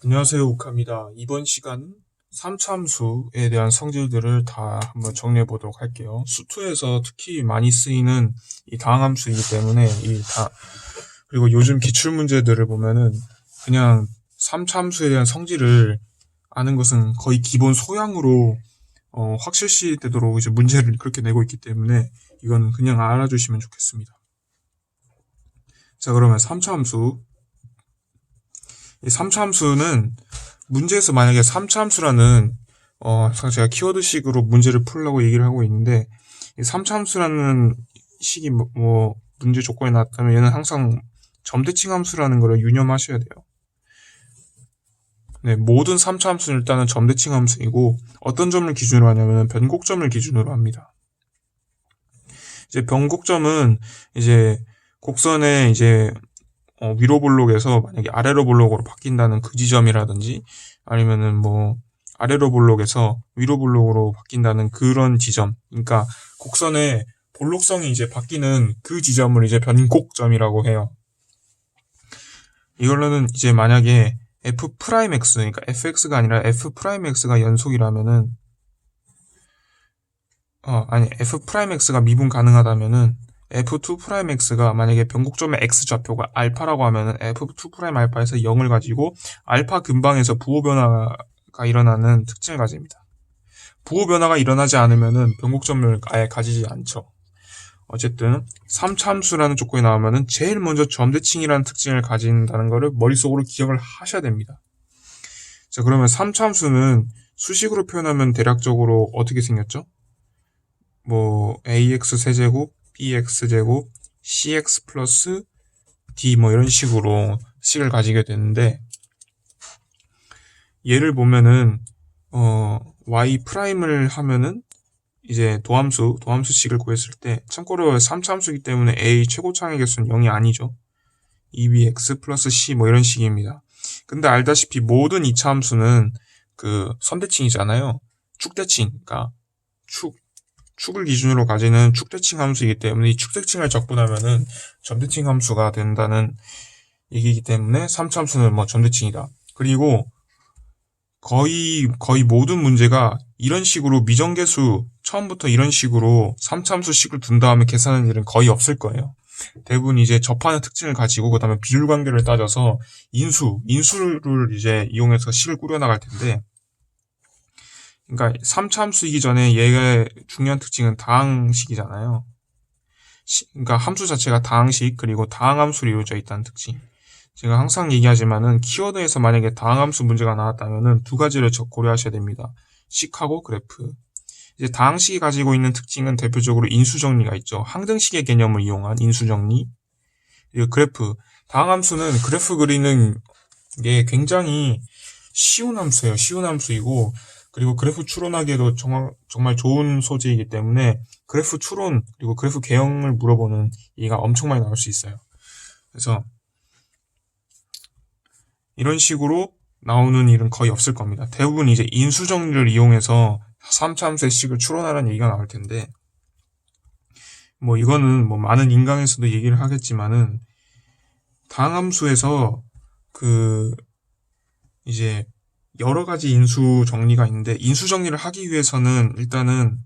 안녕하세요, 우카입니다. 이번 시간은 3참수에 대한 성질들을 다 한번 정리해 보도록 할게요. 수투에서 특히 많이 쓰이는 이 다항함수이기 때문에 그리고 요즘 기출문제들을 보면은 그냥 3참수에 대한 성질을 아는 것은 거의 기본 소양으로 확실시 되도록 이제 문제를 그렇게 내고 있기 때문에 이건 그냥 알아주시면 좋겠습니다. 자, 그러면 3차함수. 이 3차함수는 문제에서 만약에 3차함수라는 제가 키워드식으로 문제를 풀려고 얘기를 하고 있는데, 이 3차함수라는 식이 문제 조건에 나왔다면 얘는 항상 점대칭 함수라는 걸 유념하셔야 돼요. 네, 모든 3차함수는 일단은 점대칭 함수이고, 어떤 점을 기준으로 하냐면 변곡점을 기준으로 합니다. 이제 변곡점은 이제 곡선의 이제 위로 볼록에서 만약에 아래로 볼록으로 바뀐다는 그 지점이라든지, 아니면은 아래로 볼록에서 위로 볼록으로 바뀐다는 그런 지점, 그러니까 곡선의 볼록성이 이제 바뀌는 그 지점을 이제 변곡점이라고 해요. 이걸로는 이제 만약에 f'x, 그러니까 fx가 아니라 f'x가 연속이라면은 f'x가 미분 가능하다면은 f2'x가 만약에 변곡점의 x좌표가 알파라고 하면은 f2'알파에서 0을 가지고 알파 근방에서 부호 변화가 일어나는 특징을 가집니다. 부호 변화가 일어나지 않으면은 변곡점을 아예 가지지 않죠. 어쨌든 3차함수라는 조건이 나오면은 제일 먼저 점대칭이라는 특징을 가진다는 것을 머릿속으로 기억을 하셔야 됩니다. 자, 그러면 3차함수는 수식으로 표현하면 대략적으로 어떻게 생겼죠? ax 세제곱, bx 제곱, cx 플러스 d 이런 식으로 식을 가지게 되는데, 얘를 보면은 y 프라임을 하면은 이제 도함수식을 구했을 때, 참고로 3차함수이기 때문에 a 최고차항의 개수는 0이 아니죠. 2bx 플러스 c 이런 식입니다. 근데 알다시피 모든 2차함수는 그 선대칭이잖아요. 축대칭, 그러니까 축을 기준으로 가지는 축대칭 함수이기 때문에 이 축대칭을 적분하면은 점대칭 함수가 된다는 얘기이기 때문에 3차함수는 점대칭이다. 그리고 거의 모든 문제가 이런 식으로 미정계수 처음부터 이런 식으로 3차함수식을 둔 다음에 계산하는 일은 거의 없을 거예요. 대부분 이제 접하는 특징을 가지고 그다음에 비율 관계를 따져서 인수를 이제 이용해서 식을 꾸려나갈 텐데, 그러니까 3차함수이기 전에 얘가 중요한 특징은 다항식이잖아요. 그러니까 함수 자체가 다항식, 그리고 다항함수로 이루어져 있다는 특징. 제가 항상 얘기하지만은 키워드에서 만약에 다항함수 문제가 나왔다면은 두 가지를 고려하셔야 됩니다. 식하고 그래프. 이제 다항식이 가지고 있는 특징은 대표적으로 인수정리가 있죠. 항등식의 개념을 이용한 인수정리. 그리고 그래프. 다항함수는 그래프 그리는 게 굉장히 쉬운 함수예요. 쉬운 함수이고, 그리고 그래프 추론하기에도 정말 좋은 소재이기 때문에 그래프 추론 그리고 그래프 개형을 물어보는 얘기가 엄청 많이 나올 수 있어요. 그래서 이런 식으로 나오는 일은 거의 없을 겁니다. 대부분 이제 인수정리를 이용해서 3차함수의 식을 추론하라는 얘기가 나올 텐데, 이거는 많은 인강에서도 얘기를 하겠지만은, 다항함수에서 이제 여러 가지 인수 정리가 있는데, 인수 정리를 하기 위해서는 일단은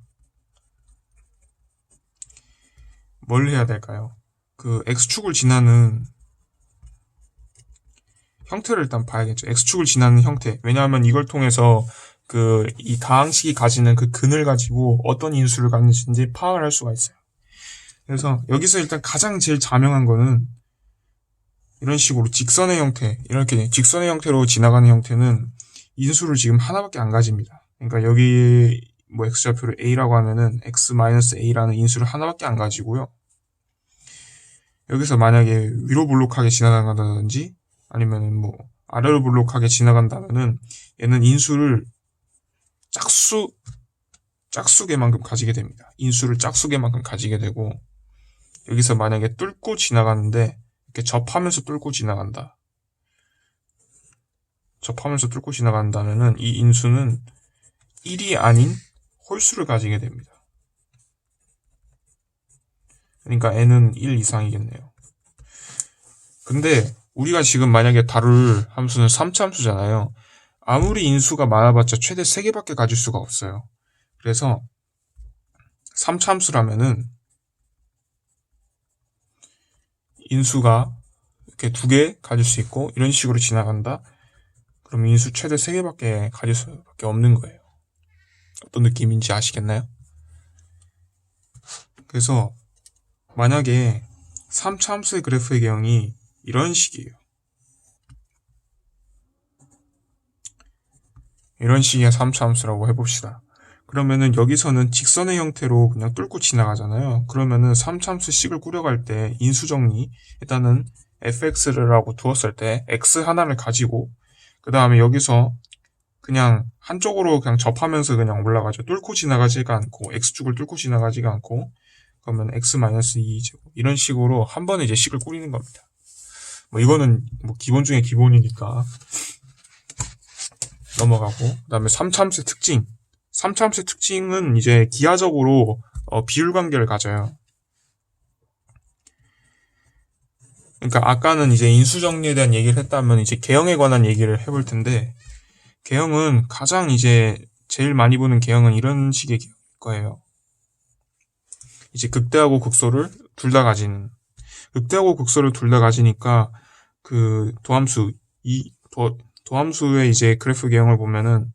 뭘 해야 될까요? x축을 지나는 형태를 일단 봐야겠죠. x축을 지나는 형태. 왜냐하면 이걸 통해서 이 다항식이 가지는 그 근을 가지고 어떤 인수를 갖는지 파악을 할 수가 있어요. 그래서 여기서 일단 가장 제일 자명한 거는 이런 식으로 직선의 형태, 이렇게 직선의 형태로 지나가는 형태는 인수를 지금 하나밖에 안 가집니다. 그러니까 여기 x좌표를 a라고 하면은 x-a라는 인수를 하나밖에 안 가지고요. 여기서 만약에 위로 볼록하게 지나간다든지 아니면은 아래로 볼록하게 지나간다면은 얘는 인수를 짝수개만큼 가지게 됩니다. 인수를 짝수개만큼 가지게 되고, 여기서 만약에 뚫고 지나가는데 이렇게 접하면서 뚫고 지나간다. 접하면서 뚫고 지나간다면은 이 인수는 1이 아닌 홀수를 가지게 됩니다. 그러니까 n은 1 이상이겠네요. 근데 우리가 지금 만약에 다룰 함수는 3차 함수잖아요. 아무리 인수가 많아봤자 최대 3개밖에 가질 수가 없어요. 그래서 3차 함수라면은 인수가 이렇게 2개 가질 수 있고 이런 식으로 지나간다. 그럼 인수 최대 3개밖에 가질 수밖에 없는 거예요. 어떤 느낌인지 아시겠나요? 그래서 만약에 3차 함수의 그래프의 개형이 이런 식이에요. 이런 식의 3차 함수라고 해봅시다. 그러면은 여기서는 직선의 형태로 그냥 뚫고 지나가잖아요. 그러면은 3차 함수 식을 꾸려갈 때 인수정리, 일단은 fx라고 두었을 때 x 하나를 가지고 그 다음에 여기서 그냥 한쪽으로 그냥 접하면서 그냥 올라가죠. 뚫고 지나가지가 않고 x축을 뚫고 지나가지가 않고 그러면 x-2제곱 이런 식으로 한 번에 이제 식을 꾸리는 겁니다. 뭐 이거는 뭐 기본 중에 기본이니까 넘어가고 그 다음에 3차함수의 특징 3차함수의 특징은 이제 기하적으로 비율 관계를 가져요. 그러니까 아까는 이제 인수정리에 대한 얘기를 했다면 이제 개형에 관한 얘기를 해볼 텐데 개형은 가장 이제 제일 많이 보는 개형은 이런 식의 개형일 거예요. 이제 극대하고 극소를 둘 다 가지는 극대하고 극소를 둘 다 가지니까 그 도함수의 이제 그래프 개형을 보면은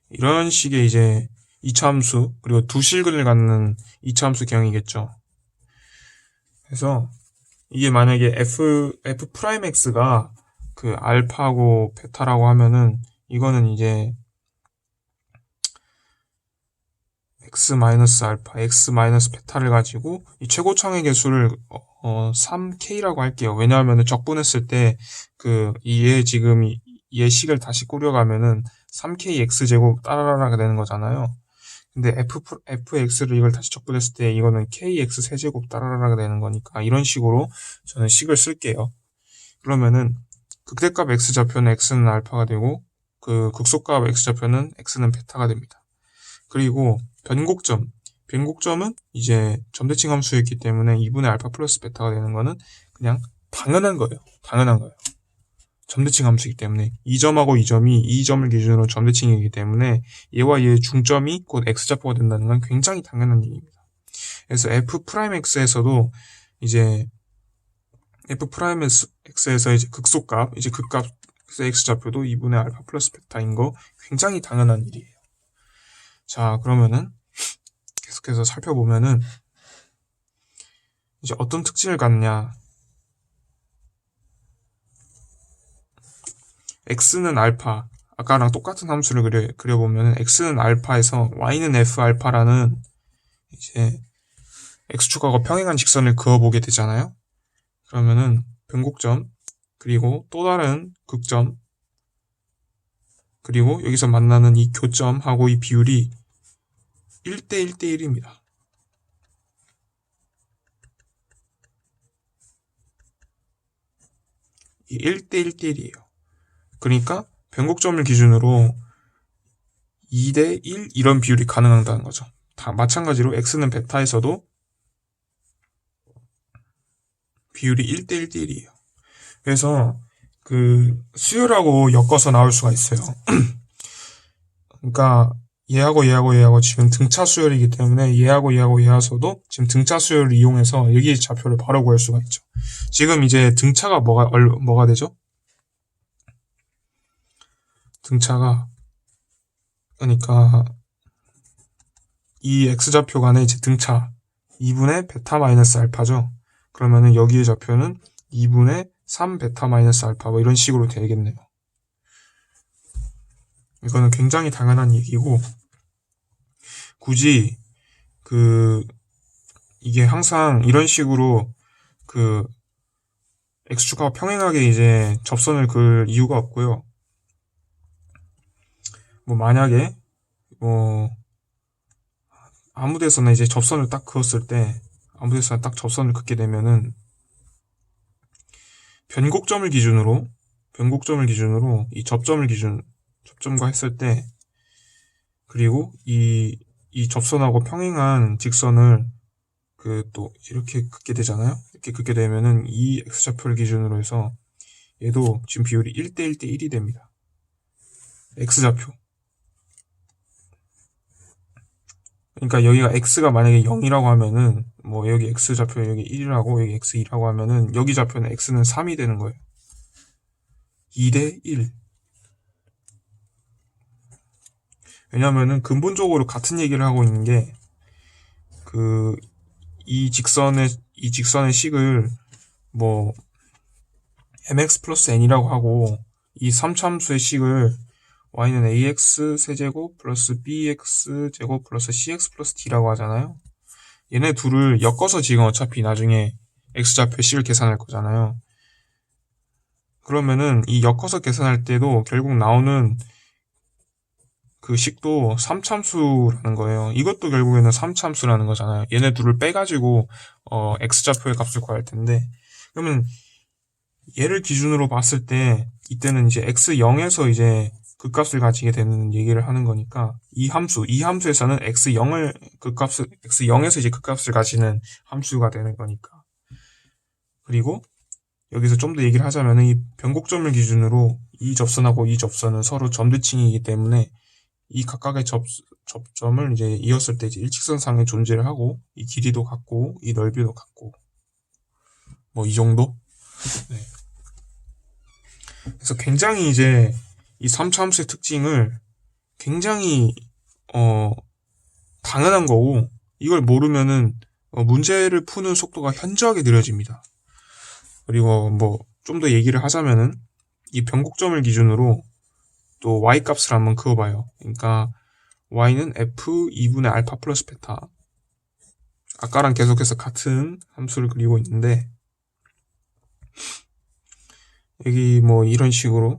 이런 식의 이제 2차 함수 그리고 두 실근을 갖는 2차 함수 개형이겠죠. 그래서 이게 만약에 f'x가 그 알파고 베타라고 하면은 이거는 이제 x-알파, x-베타를 가지고 이 최고창의 개수를 3k라고 할게요. 왜냐하면 적분했을 때 그 지금 얘 식을 다시 꾸려가면은 3kx제곱 따라라가 되는 거잖아요. 근데 fx를 이걸 다시 적분했을 때 이거는 kx 세제곱 따라라가 되는 거니까 이런 식으로 저는 식을 쓸게요. 그러면은 극대값 x좌표는 x는 알파가 되고 그 극소값 x좌표는 x는 베타가 됩니다. 그리고 변곡점은 이제 점대칭 함수였기 때문에 2분의 알파 플러스 베타가 되는 거는 그냥 당연한 거예요. 점대칭 함수이기 때문에 이 점하고 이 점이 이 점을 기준으로 점대칭이기 때문에 얘와 얘의 중점이 곧 x좌표가 된다는 건 굉장히 당연한 얘기입니다. 그래서 f'x에서도 이제 f'x에서 이제 극소값, 이제 극값 x좌표도 2분의 알파 플러스 베타인 거 굉장히 당연한 일이에요. 자, 그러면은 계속해서 살펴보면은 이제 어떤 특징을 갖냐. x는 알파, 아까랑 똑같은 함수를 그려보면 x는 알파에서 y는 f알파라는 이제 x축하고 평행한 직선을 그어보게 되잖아요. 그러면은 변곡점, 그리고 또 다른 극점, 그리고 여기서 만나는 이 교점하고 이 비율이 1대 1대 1입니다. 이 1대 1대 1이에요. 그러니까 변곡점을 기준으로 2대 1 이런 비율이 가능하다는 거죠. 다 마찬가지로 x는 베타에서도 비율이 1대 1대 1이에요. 그래서 그 수열하고 엮어서 나올 수가 있어요. 그러니까 얘하고 지금 등차 수열이기 때문에 얘하고서도 지금 등차 수열을 이용해서 여기 좌표를 바로 구할 수가 있죠. 지금 이제 등차가 뭐가 되죠? 등차가 그러니까 이 x좌표 간의 이제 등차 2분의 베타 마이너스 알파죠. 그러면은 여기의 좌표는 2분의 3 베타 마이너스 알파 뭐 이런 식으로 되겠네요. 이거는 굉장히 당연한 얘기고 굳이 이게 항상 이런 식으로 x축하고 평행하게 이제 접선을 그을 이유가 없고요. 뭐 만약에 아무 데서나 이제 접선을 딱 그었을 때 아무 데서나 딱 접선을 긋게 되면은 변곡점을 기준으로 이 접점과 했을 때 그리고 이 접선하고 평행한 직선을 또 이렇게 긋게 되잖아요. 이렇게 긋게 되면은 이 x좌표를 기준으로 해서 얘도 지금 비율이 1대 1대 1이 됩니다. x좌표. 그러니까 여기가 x가 만약에 0이라고 하면은 뭐 여기 x좌표 여기 1이라고 여기 x2라고 하면은 여기 좌표는 x는 3이 되는 거예요. 2대 1. 왜냐면은 근본적으로 같은 얘기를 하고 있는 게 이 직선의 식을 뭐 mx 플러스 n이라고 하고 이 3차함수의 식을 y는 ax 세제곱 플러스 bx 제곱 플러스 cx 플러스 d라고 하잖아요. 얘네 둘을 엮어서 지금 어차피 나중에 x좌표 식을 계산할 거잖아요. 그러면은 이 엮어서 계산할 때도 결국 나오는 그 식도 3참수라는 거예요. 이것도 결국에는 3참수라는 거잖아요. 얘네 둘을 빼가지고 x좌표의 값을 구할 텐데, 그러면 얘를 기준으로 봤을 때 이때는 이제 x0에서 이제 극값을 가지게 되는 얘기를 하는 거니까 이 함수에서는 x0에서 이제 극값을 가지는 함수가 되는 거니까. 그리고 여기서 좀 더 얘기를 하자면 이 변곡점을 기준으로 이 접선하고 이 접선은 서로 점대칭이기 때문에 이 각각의 접점을 이제 이었을 때 이제 일직선상에 존재를 하고 이 길이도 같고 이 넓이도 같고 뭐 이 정도? 네. 그래서 굉장히 이제 이 3차 함수의 특징을 굉장히 당연한 거고 이걸 모르면은 문제를 푸는 속도가 현저하게 느려집니다. 그리고 뭐 좀 더 얘기를 하자면은 이 변곡점을 기준으로 또 y 값을 한번 그어봐요. 그러니까 y는 f 2분의 알파 플러스 베타. 아까랑 계속해서 같은 함수를 그리고 있는데 여기 뭐 이런 식으로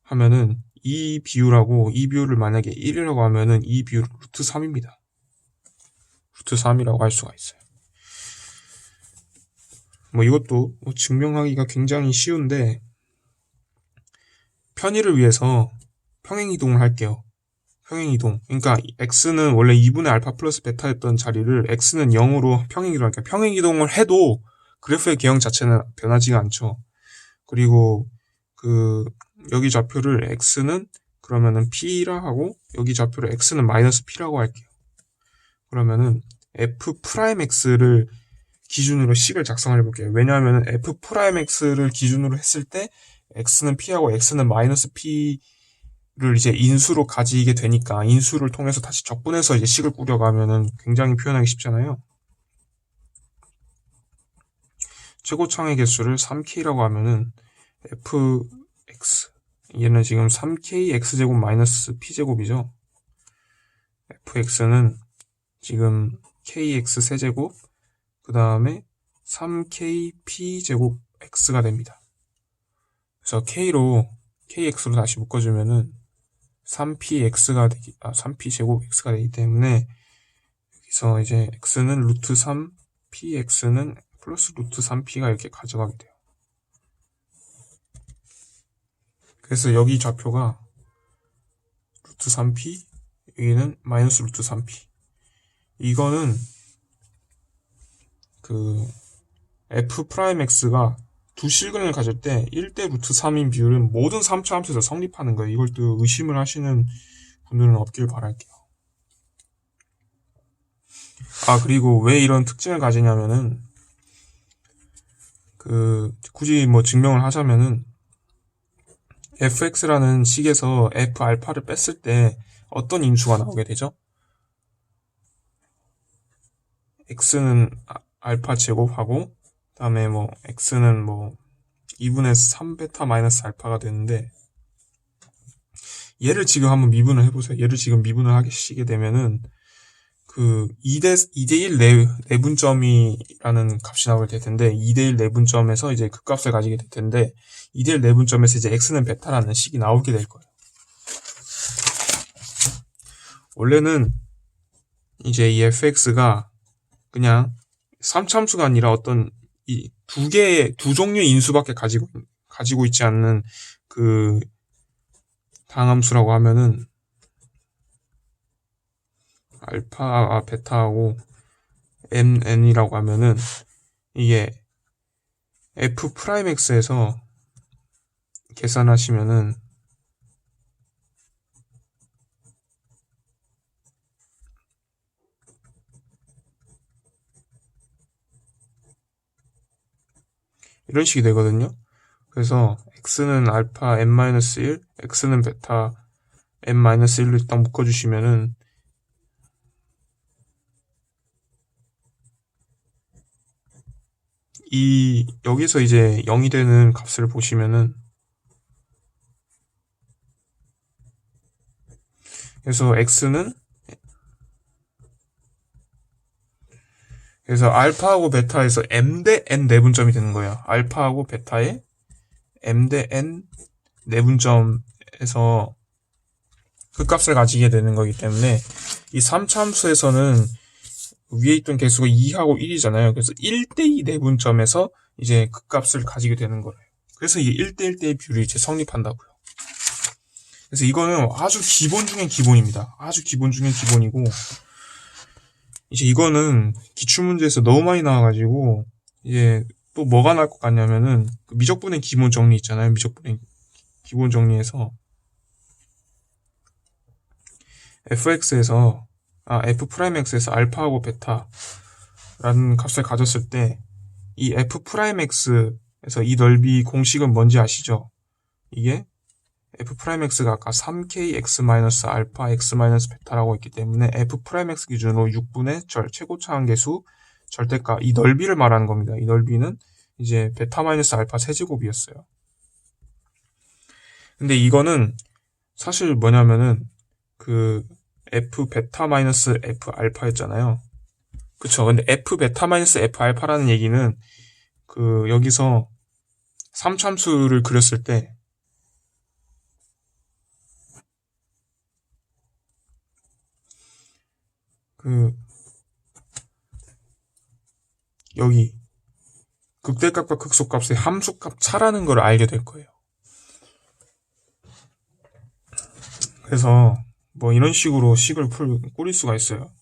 하면은 이 비율을 만약에 1이라고 하면은 이 비율은 루트 3입니다. 루트 3이라고 할 수가 있어요. 뭐 이것도 뭐 증명하기가 굉장히 쉬운데 편의를 위해서 평행이동을 할게요. 평행이동. 그러니까 x는 원래 2분의 알파 플러스 베타였던 자리를 x는 0으로 평행이동을 할게요. 평행이동을 해도 그래프의 개형 자체는 변하지가 않죠. 그리고 여기 좌표를 x는 그러면은 p라 하고 여기 좌표를 x는 마이너스 p라고 할게요. 그러면은 f 프라임 x를 기준으로 식을 작성을 해볼게요. 왜냐하면 f 프라임 x를 기준으로 했을 때 x는 p하고 x는 마이너스 p를 이제 인수로 가지게 되니까 인수를 통해서 다시 적분해서 이제 식을 꾸려가면은 굉장히 표현하기 쉽잖아요. 최고창의 개수를 3k라고 하면은 fx 얘는 지금 3k x제곱 마이너스 p제곱이죠. fx는 지금 kx 세제곱 그 다음에 3k p제곱 x가 됩니다. 그래서 kx로 다시 묶어주면은 3p 제곱 x가 되기 때문에 여기서 이제 x는 루트 3 px는 플러스 루트 3p가 이렇게 가져가게 돼요. 그래서 여기 좌표가 루트 3p 여기는 마이너스 루트 3p. 이거는 f 프라임 x가 두 실근을 가질 때 1대 루트 3인 비율은 모든 3차 함수에서 성립하는 거예요. 이걸 또 의심을 하시는 분들은 없길 바랄게요. 그리고 왜 이런 특징을 가지냐면은 굳이 뭐 증명을 하자면은 fx라는 식에서 f 알파를 뺐을 때 어떤 인수가 나오게 되죠? x는 알파 제곱하고 그다음에 뭐 x는 뭐 2분의 3베타 마이너스 알파가 되는데 얘를 지금 한번 미분을 해보세요. 얘를 지금 미분을 하시게 되면은 2대1 내분점이라는 값이 나오게 될 텐데 2대1 내분점에서 이제 그 값을 가지게 될 텐데 2대1 내분점에서 이제 x는 베타라는 식이 나오게 될 거예요. 원래는 이제 이 fx가 그냥 3참수가 아니라 어떤 이 두 종류의 인수밖에 가지고 있지 않는 다항함수라고 하면은 알파, 베타하고 mn이라고 하면은 이게 f'x에서 계산하시면은 이런 식이 되거든요. 그래서 x는 알파 n-1, x는 베타 n-1로 딱 묶어주시면은 여기서 이제 0이 되는 값을 보시면은 그래서 그래서 알파하고 베타에서 m 대 n 내분점이 되는 거예요. 알파하고 베타의 m 대 n 내분점에서 그 값을 가지게 되는 거기 때문에 이 3차 함수에서는 위에 있던 개수가 2하고 1이잖아요. 그래서 1대2 내분점에서 이제 그 값을 가지게 되는 거예요. 그래서 이게 1대1대의 비율이 이제 성립한다고요. 그래서 이거는 아주 기본 중에 기본입니다. 아주 기본 중에 기본이고, 이제 이거는 기출문제에서 너무 많이 나와가지고, 이제 또 뭐가 나올 것 같냐면은, 그 미적분의 기본 정리 있잖아요. 미적분의 기본 정리에서, fx에서, f'x에서 알파하고 베타라는 값을 가졌을 때, 이 f'x에서 이 넓이 공식은 뭔지 아시죠? 이게 f'x가 아까 3kx-알파 x-베타라고 했기 때문에 f'x 기준으로 6분의 최고차항계수 절대값 이 넓이를 말하는 겁니다. 이 넓이는 이제 베타-알파 세제곱이었어요. 근데 이거는 사실 뭐냐면은 그 f베타-f 알파였잖아요. 그쵸. 근데 f베타-f 알파라는 얘기는 그 여기서 3참수를 그렸을 때 여기 극대값과 극소값의 함수값 차라는 걸 알게 될 거예요. 그래서 뭐 이런 식으로 식을 꾸릴 수가 있어요.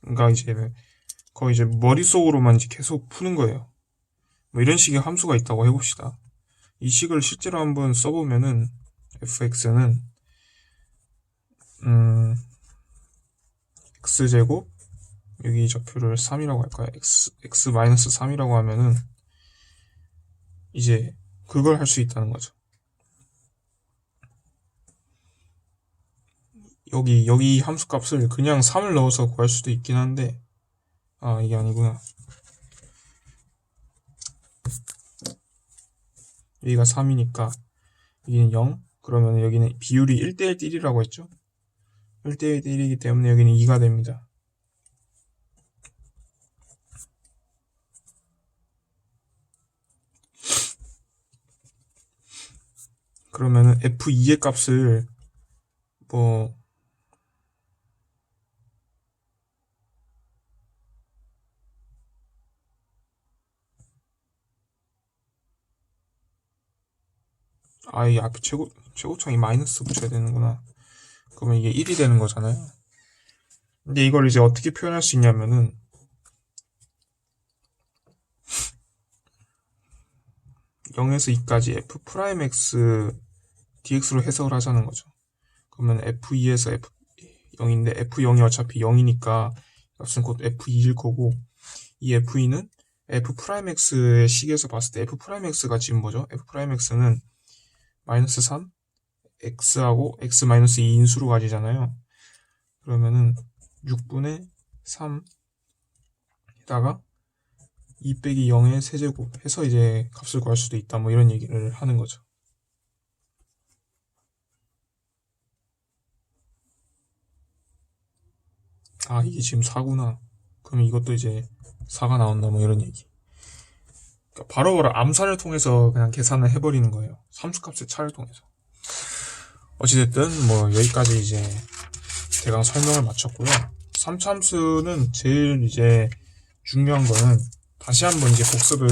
그러니까 이제 거의 이제 머릿속으로만 이제 계속 푸는 거예요. 뭐 이런 식의 함수가 있다고 해봅시다. 이 식을 실제로 한번 써보면은 fx는 x제곱 여기 좌표를 3이라고 할까요? x-3이라고 하면은 이제 그걸 할 수 있다는 거죠. 여기 함수값을 그냥 3을 넣어서 구할 수도 있긴 한데 이게 아니구나. 여기가 3이니까 여기는 0 그러면 여기는 비율이 1대1대1이라고 했죠. 1대1대1이기 때문에 여기는 2가 됩니다. 그러면은 f2의 값을 뭐 이 앞에 최고창이 마이너스 붙여야 되는구나. 그러면 이게 1이 되는 거잖아요. 근데 이걸 이제 어떻게 표현할 수 있냐면은 0에서 2까지 f'(x) dx로 해석을 하자는 거죠. 그러면 f2에서 f0인데 f0이 어차피 0이니까 값은 곧 f2일 거고 이 f2는 f'x의 식에서 봤을 때 f'x가 지금 뭐죠? f'x는 마이너스 3 x하고 x-2 인수로 가지잖아요. 그러면은 6분의 3에다가 2 빼기 0의 세제곱 해서 이제 값을 구할 수도 있다 뭐 이런 얘기를 하는 거죠. 이게 지금 4구나. 그럼 이것도 이제 4가 나온다 뭐 이런 얘기. 그러니까 바로바로 암산을 통해서 그냥 계산을 해버리는 거예요. 함수값의 차를 통해서. 어찌됐든 뭐 여기까지 이제 대강 설명을 마쳤고요. 3차 함수는 제일 이제 중요한 거는 다시 한번 이제 복습을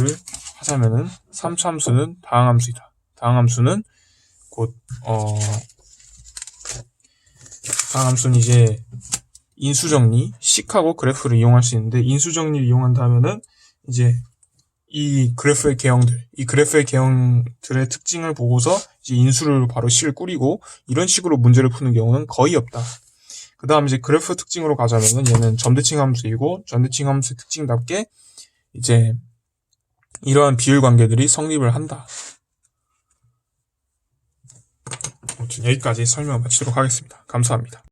하자면은 3차 함수는 다항함수이다. 다항함수는 곧 다항함수는 이제 인수정리, 식하고 그래프를 이용할 수 있는데, 인수정리를 이용한다 하면은 이제 이 그래프의 개형들의 특징을 보고서 이제 인수를 바로 식을 꾸리고, 이런 식으로 문제를 푸는 경우는 거의 없다. 그 다음 이제 그래프 특징으로 가자면은 얘는 점대칭 함수이고, 점대칭 함수의 특징답게 이제 이러한 비율 관계들이 성립을 한다. 아무튼 여기까지 설명 마치도록 하겠습니다. 감사합니다.